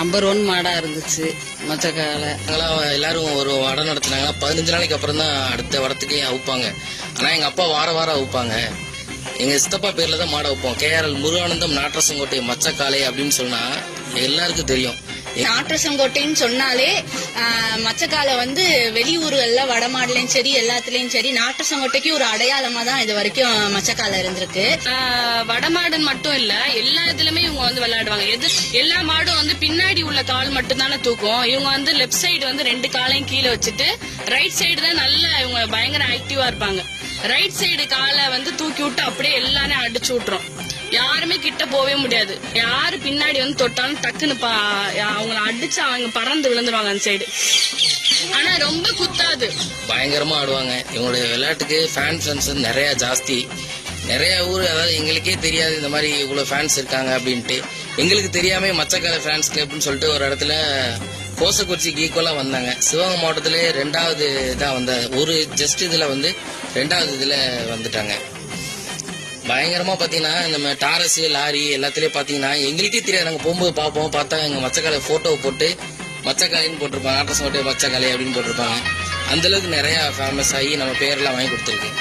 Number 1 மாடா இருந்துச்சு மச்சக்கால. எல்லாரும் ஒரு வடம் நடத்தினாங்க. 15 நாளைக்கு அப்புறம் தான் அடுத்த வடத்துக்கே அவுப்பாங்க. ஆனா எங்க அப்பா வாரம் அவுப்பாங்க. எங்க சித்தப்பா பேர்ல தான் மாடை வைப்போம். KRL முருகானந்தம் நாட்டரசங்கோட்டை மச்சக்காலை அப்படின்னு சொன்னா எல்லாருக்கும் தெரியும். நாட்டரசங்கோட்டைன்னு சொன்னாலே மச்சக்காலை வெளியூர்கள்ல வடமாடுலயும் சரி எல்லாத்துலயும் சரி நாட்டரசங்கோட்டைக்கு ஒரு அடையாளமா தான் இது வரைக்கும் மச்சக்காலை இருந்திருக்கு. வடமாடுன்னு மட்டும் இல்ல, எல்லா இதுலயுமே இவங்க விளையாடுவாங்க. எல்லா மாடும் பின்னாடி உள்ள கால் மட்டும் தானே தூக்கும். இவங்க லெப்ட் சைடு 2 காலையும் கீழே வச்சுட்டு ரைட் சைடு தான் நல்லா இவங்க பயங்கர ஆக்டிவா இருப்பாங்க. ரைட் சைடு காலை தூக்கி விட்டு அப்படியே எல்லாரும் அடிச்சு விட்டுரும். யாருமே கிட்ட போவே முடியாது. யாரு பின்னாடி தொட்டாலும் டக்குன்னு அவங்கள அடிச்சு அவங்க பறந்து விழுந்துருவாங்க அந்த சைடு. ஆனா ரொம்ப குத்தாது, பயங்கரமா ஆடுவாங்க. இவங்களுடைய விளையாட்டுக்கு ஃபேன்ஸ் நிறைய ஜாஸ்தி. நிறைய ஊர், அதாவது எங்களுக்கே தெரியாது இந்த மாதிரி இவ்வளவு ஃபேன்ஸ் இருக்காங்க அப்படின்ட்டு. எங்களுக்கு தெரியாம மச்சக்கால ஃபேன்ஸ் கிளப்னு சொல்லிட்டு ஒரு இடத்துல கோசக்குறிச்சிக்கு ஈக்குவலா வந்தாங்க. சிவகங்கை மாவட்டத்திலே 2வது தான் வந்தாங்க. ஒரு ஜஸ்ட் இதுல 2வது இதுல வந்துட்டாங்க. பயங்கரமா பாத்தீங்கன்னா நம்ம டாரஸ் லாரி எல்லாத்துலயும் பாத்தீங்கன்னா எங்களுக்கே தெரியாது. நாங்க போகும்போது பார்ப்போம். பார்த்தா எங்க மச்சக்காலை போட்டோ போட்டு மச்சக்காலைன்னு போட்டிருப்பாங்க. நாட்டரசங்கோட்டை மச்சக்காலை அப்படின்னு போட்டிருப்பாங்க. அந்த அளவுக்கு நிறைய ஃபேமஸ் ஆகி நம்ம பேரெல்லாம் வாங்கி கொடுத்துருக்கு.